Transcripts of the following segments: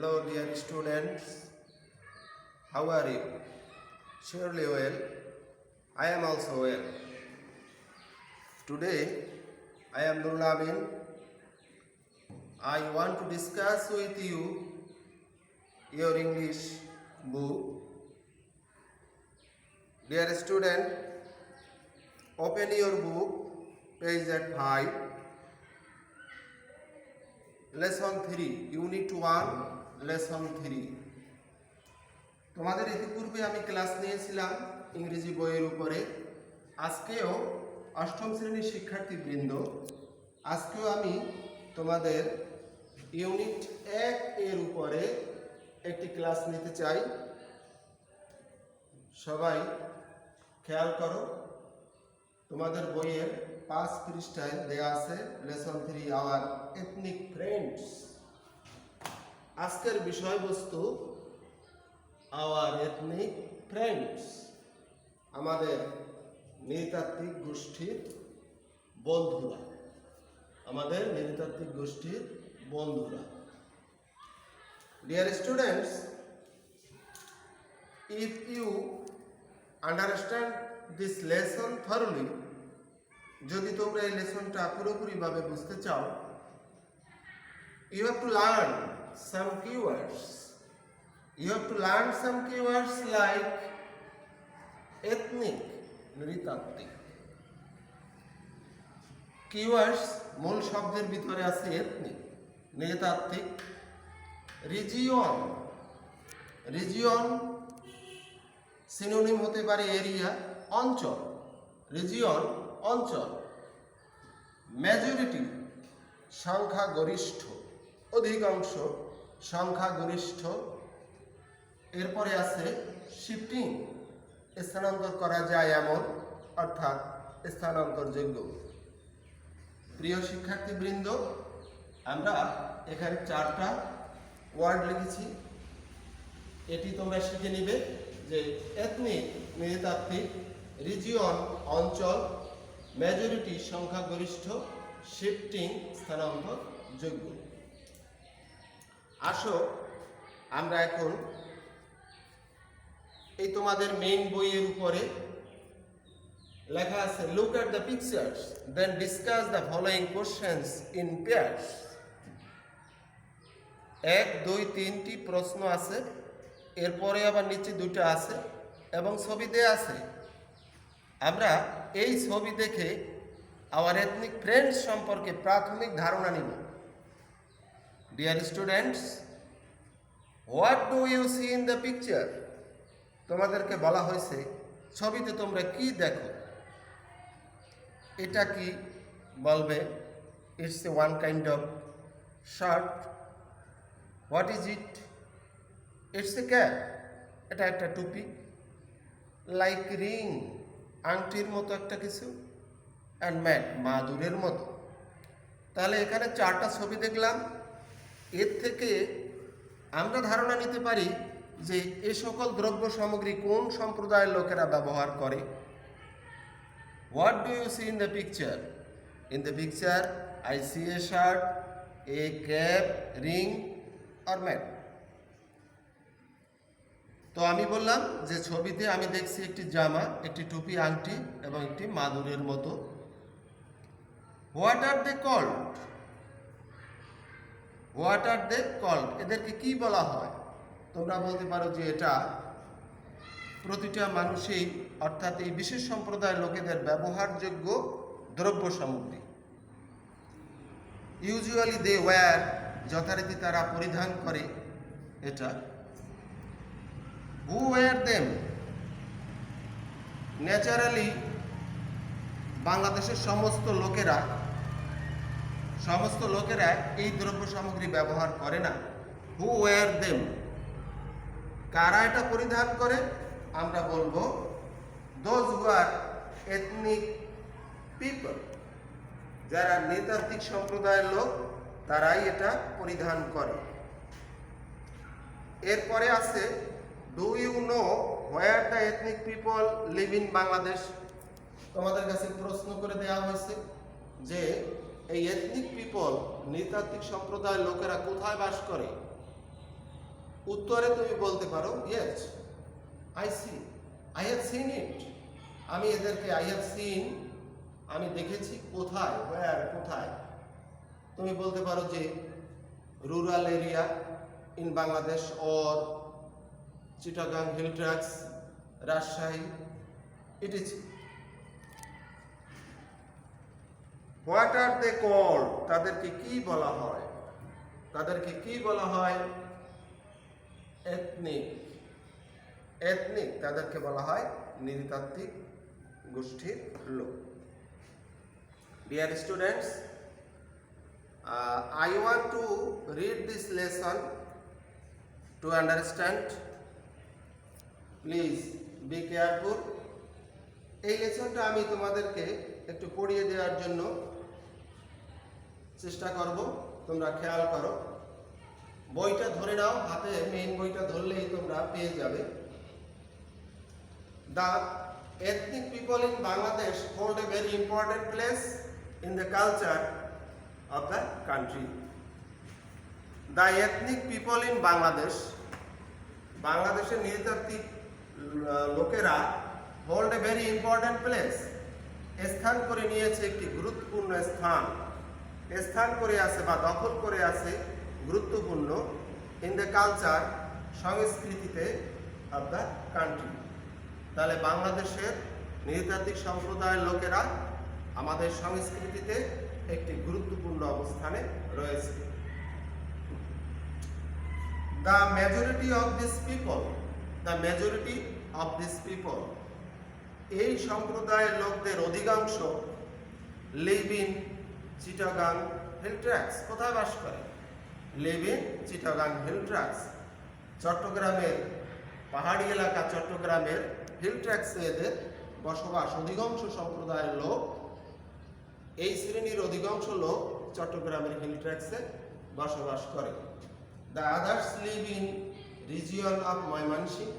Hello, dear students. How are you? Surely well. I am also well. Today, I am Nurul Amin. I want to discuss with you your English book. Dear student, open your book, page at 5. Lesson 3, Unit 1, Lesson 3. তোমাদের ইতিপূর্বে আমি class নিয়েছিলাম ইংরেজি বইয়ের উপরে। আজকেও অষ্টম শ্রেণীর শিক্ষার্থীবৃন্দ, আজকেও আমি তোমাদের ইউনিট 1 এর উপরে একটি ক্লাস নিতে চাই। সবাই খেয়াল করো, তোমাদের বইয়ের 5 পৃষ্ঠায় দেয়া আছে লেসন 3 আওয়ার এথনিক ফ্রেন্ডস। আজকের বিষয়বস্তু আওয়ার এথনিক ফ্রেন্ডস, আমাদের নৃতাত্ত্বিক গোষ্ঠীর বন্ধুরা, আমাদের নৃতাত্ত্বিক গোষ্ঠীর বন্ধুরা। Dear students, if you understand this lesson thoroughly, যদি তোমরা এই লেসনটা পুরোপুরিভাবে বুঝতে চাও, you have to learn some keywords. You have to learn some keywords like ethnic, নৃতাত্ত্বিক। keywords মূল শব্দের ভিতরে আছে ethnic, নৃতাত্ত্বিক। region, region সিনোনিম হতে পারে এরিয়া, অঞ্চল। region অঞ্চল। মেজরিটি সংখ্যাগরিষ্ঠ, অধিকাংশ, সংখ্যাগরিষ্ঠ। এরপরে আছে শিফটিং, স্থানান্তর করা যায় এমন, অর্থাৎ স্থানান্তরযোগ্য। প্রিয় শিক্ষার্থীবৃন্দ, আমরা এখানে 4টা ওয়ার্ড লিখেছি, এটি তোমরা শিখে নিবে যে এথনিক নৃতাত্ত্বিক, রিজিয়ন অঞ্চল, মেজরিটি সংখ্যাগরিষ্ঠ, শিফটিং স্থানান্তরযোগ্য। আসো আমরা এখন এই তোমাদের মেইন বইয়ের উপরে লেখা আছে look at the pictures then discuss the following questions in pairs. 1, 2, 3টি প্রশ্ন আছে, এরপরে আবার নিচে 2টা আছে এবং ছবি দেয়া আছে। আমরা এই ছবি দেখে আওয়ার এথনিক ফ্রেন্ডস সম্পর্কে প্রাথমিক ধারণা নিব। Dear students, what do you see in the picture? তোমাদেরকে বলা হয়েছে ছবিতে তোমরা কি দেখো। এটা কি বলবে? It's a one kind of shirt. What is it? It's A cap. এটা একটা টুপি। লাইক রিং, আংটির মতো একটা কিছু। অ্যান্ড ম্যাট, মাদুরের মতো। তাহলে এখানে 4টা ছবি দেখলাম। এর থেকে আমরা ধারণা নিতে পারি যে এ সকল দ্রব্য সামগ্রী কোন সম্প্রদায়ের লোকেরা ব্যবহার করে। What do you see in the picture? In the picture I see a shirt, a cap, ring or mat. তো আমি বললাম যে ছবিতে আমি দেখছি একটি জামা, একটি টুপি, আংটি এবং একটি মাদুরের মতো। What are they called? What are they called, এদেরকে কি বলা হয়? তোমরা বলতে পারো যে এটা প্রতিটা মানুষই, অর্থাৎ এই বিশেষ সম্প্রদায়ের লোকেদের ব্যবহারযোগ্য দ্রব্য সামগ্রী। ইউজুয়ালি দে ওয়্যার, যথারীতি তারা পরিধান করে এটা। হু ওয়্যার দেম? ন্যাচারালি বাংলাদেশের সমস্ত লোকেরা এই দ্রব্য সামগ্রী ব্যবহার করে না। হু ওয়্যার দেম, কারা এটা পরিধান করে? আমরা বলবো those who are ethnic people, যারা নৃতাত্ত্বিক সম্প্রদায়ের লোক তারাই এটা পরিধান করে। এরপরে আছে do you know where the ethnic people live in Bangladesh? তোমাদের কাছে প্রশ্ন করে দেওয়া হয়েছে যে এই এথনিক পিপল, নৃতাত্ত্বিক সম্প্রদায়ের লোকেরা কোথায় বাস করে। উত্তরে তুমি বলতে পারো yes I see, I have seen it. আমি এদেরকে আই হ্যাভ সিন, আমি দেখেছি। কোথায়? ওয়্যার, কোথায়? তুমি বলতে পারো যে rural area in Bangladesh or Chittagong hill tracts, Rajshahi, etc. What are they called? তাদেরকে কি বলা হয়? তাদেরকে কি বলা হয়? এথনিক। এথনিক তাদেরকে বলা হয় নৃতাত্ত্বিক গোষ্ঠীর লোক। Dear students, I want to read this lesson to understand. Please be careful. এই লেসনটা আমি তোমাদেরকে একটু পড়িয়ে দেওয়ার জন্য চেষ্টা করব, তোমরা খেয়াল করো। বইটা ধরে নাও হাতে, মেইন বইটা ধরলেই তোমরা পেয়ে যাবে। The ethnic people in Bangladesh hold a very important place in the culture of the country. The ethnic people in Bangladesh, বাংলাদেশের নৃতাত্ত্বিক লোকেরা hold a very important place, স্থান করে নিয়েছে একটি গুরুত্বপূর্ণ স্থান, স্থান করে আছে বা দখল করে আছে গুরুত্বপূর্ণ ইন দ্য কালচার, সংস্কৃতিতে অফ দ্য কান্ট্রি। তাহলে বাংলাদেশের নৃতাত্ত্বিক সম্প্রদায়ের লোকেরা আমাদের সংস্কৃতিতে একটি গুরুত্বপূর্ণ অবস্থানে রয়েছে। The majority of these people, the majority of these people, এই সম্প্রদায়ের লোকদের অধিকাংশ live in Chittagong hill tracts, কোথায় বাস করে? Live in Chittagong hill tracts, চট্টগ্রামের পাহাড়ি এলাকা, চট্টগ্রামের হিল ট্র্যাক্সে এদের বসবাস। অধিকাংশ সম্প্রদায়ের লোক, এই শ্রেণীর অধিকাংশ লোক চট্টগ্রামের হিল ট্র্যাক্সে বসবাস করে। The others live in region of Mymensingh,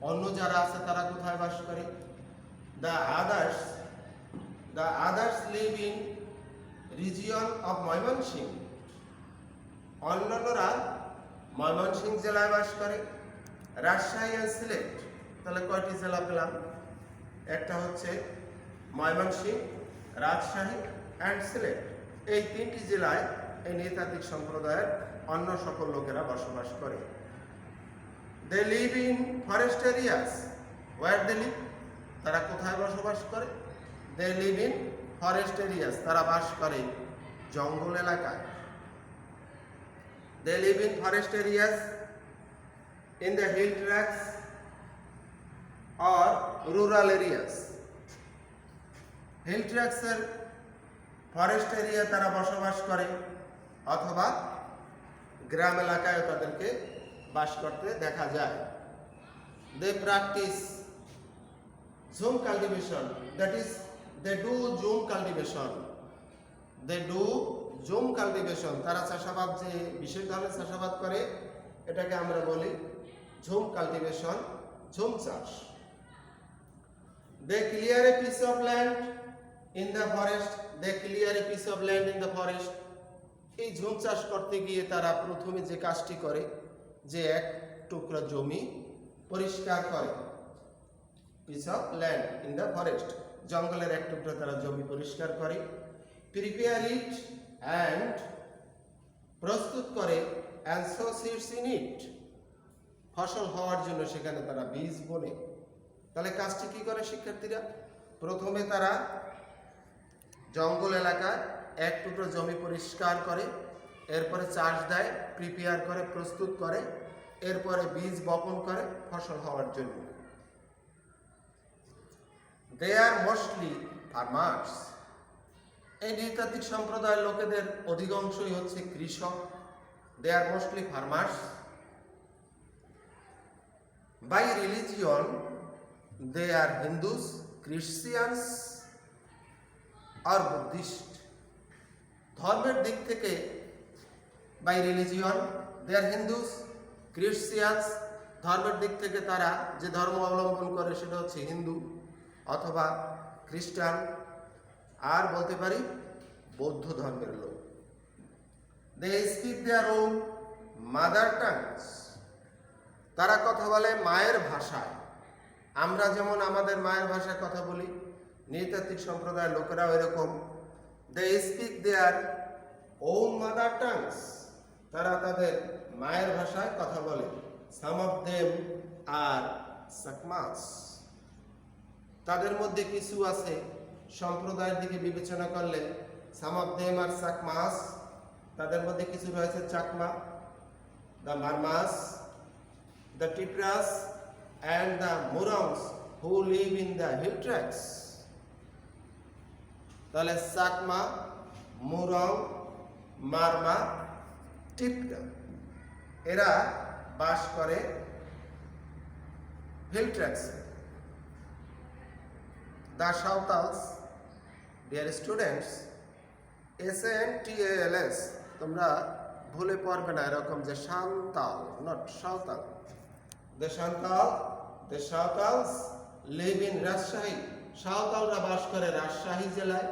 অন্য যারা আছে তারা কোথায় বাস করে? The others live in region of Mymensingh, অন্যান্যরা ময়মনসিং জেলায় বাস করে। রাজশাহী আর সিলেট, তাহলে কয়টি জেলা পেলাম? একটা হচ্ছে ময়মনসিং, রাজশাহী অ্যান্ড সিলেট, এই তিনটি জেলায় এই নৃতাত্ত্বিক সম্প্রদায়ের অন্য সকল লোকেরা বসবাস করে। They live in forest areas, where they live, তারা কোথায় বসবাস করে? They live in forest areas, তারা বাস করে জঙ্গল এলাকায়। They live in forest areas in the hill tracts or rural areas. হিল ট্র্যাক্সের ফরেস্ট এরিয়া তারা বসবাস করে, অথবা গ্রাম এলাকায় তাদেরকে বাস করতে দেখা যায়। They practise jhum cultivation, that is they do jhum cultivation, they do jhum cultivation, তারা চাষাবাদ, যে বিশেষ ধরনের চাষাবাদ করে এটাকে আমরা বলি ঝুম কাল্টিভেশন, ঝুম চাষ। They clear a piece of land in the forest, they clear a piece of land in the forest. এই ঝুম চাষ করতে গিয়ে তারা প্রথমে যে কাজটি করে, যে এক টুকরা জমি পরিষ্কার করে, piece of land in the forest, জঙ্গলের এক টুকরা তারা জমি পরিষ্কার করে। প্রিপেয়ার ইট অ্যান্ড, প্রস্তুত করে, and so seeds in it, ফসল হওয়ার জন্য সেখানে তারা বীজ বোনে। তাহলে কাজটি কি করে শিক্ষার্থীরা? প্রথমে তারা জঙ্গল এলাকায় এক টুকরো জমি পরিষ্কার করে, এরপরে চাষ দেয়, প্রিপেয়ার করে, প্রস্তুত করে, এরপরে বীজ বপন করে ফসল হওয়ার জন্য। দে আর মোস্টলি ফার্মার্স, এই নৃতাত্ত্বিক সম্প্রদায়ের লোকেদের অধিকাংশই হচ্ছে কৃষক। They are mostly farmers. By religion they are Hindus, Christians আর বুদ্ধিস্ট। ধর্মের দিক থেকে by religion they are Hindus, Christians, ধর্মের দিক থেকে তারা যে ধর্ম অবলম্বন করে সেটা হচ্ছে হিন্দু অথবা খ্রিস্টান, আর বলতে পারি বৌদ্ধ ধর্মের লোক। They speak their own mother tongues, তারা কথা বলে মায়ের ভাষায়। আমরা যেমন আমাদের মায়ের ভাষায় কথা বলি, নৃতাত্ত্বিক সম্প্রদায়ের লোকেরাও এরকম। They speak their own mother tongues, তারা তাদের মায়ের ভাষায় কথা বলে। সাম অফ দেম আর সাকমাস, তাদের মধ্যে কিছু আছে সম্প্রদায়ের দিকে বিবেচনা করলে সাম অফ দেম আর চাকমাস, তাদের মধ্যে কিছু রয়েছে Chakma, the Marmas, the Tipras and the Murungs who live in the hill tracts. তাহলে চাকমা, মুরং, মারমা, টিপরা এরা বাস করে hill ট্র্যাক্সে। The Sautals, dear students, SANTALS, তোমরা ভুলে পড়বে না এরকম যে Santal, not Santhal. The Sautals live in Rajshahi, সাঁওতালরা বাস করে রাজশাহী জেলায়।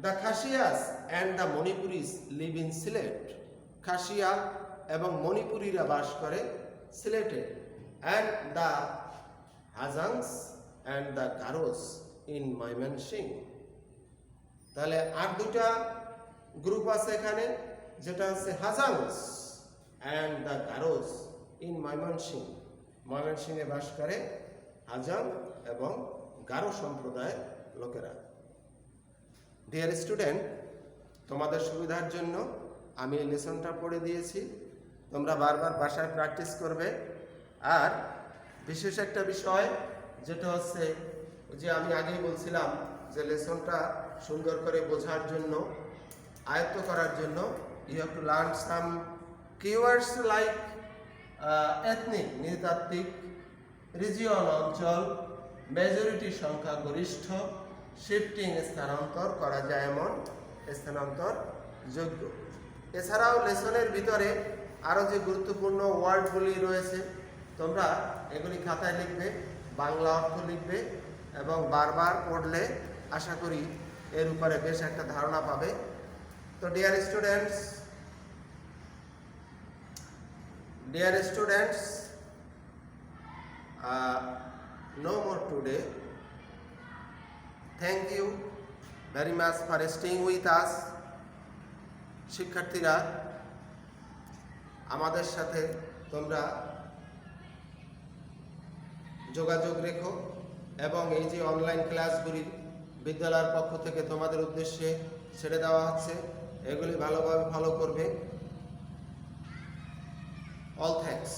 The Khasias and the Manipuris live in Sylhet, Khasia এবং মণিপুরীরা বাস করে সিলেটে। And the Hazans and the Garos in Mymensingh। তাহলে আর দুটা গ্রুপ আছে এখানে, যেটা হচ্ছে হাজাংস and the Garos in Mymensingh। ময়মনসিংহে বাস করে হাজাং এবং গারো সম্প্রদায়ের লোকেরা। ডিয়ার স্টুডেন্ট, তোমাদের সুবিধার জন্য আমি এই লেসনটা পড়ে দিয়েছি, তোমরা বারবার বাসায় প্র্যাকটিস করবে। আর বিশেষ একটা বিষয় যেটা হচ্ছে, যে আমি আগেই বলছিলাম যে লেসনটা সুন্দর করে বোঝার জন্য, আয়ত্ত করার জন্য, you have to learn some keywords like ethnic নৃতাত্ত্বিক, রিজিয়ন অঞ্চল, মেজরিটি সংখ্যাগরিষ্ঠ, শিফটিং স্থানান্তর করা যায় এমন, স্থানান্তর যোগ্য। এছাড়াও লেসনের ভিতরে আরও যে গুরুত্বপূর্ণ ওয়ার্ডগুলি রয়েছে তোমরা এগুলি খাতায় লিখবে, বাংলা অর্থ লিখবে এবং বারবার পড়লে আশা করি এর উপরে বেশ একটা ধারণা পাবে। তো dear students, no more today. Thank you very much for staying with us. শিক্ষার্থীরা, আমাদের সাথে তোমরা যোগাযোগ রেখো এবং এই যে অনলাইন ক্লাসগুলি বিদ্যালয়ের পক্ষ থেকে তোমাদের উদ্দেশ্যে ছেড়ে দেওয়া হচ্ছে, এগুলি ভালোভাবে ফলো করবে। All thanks.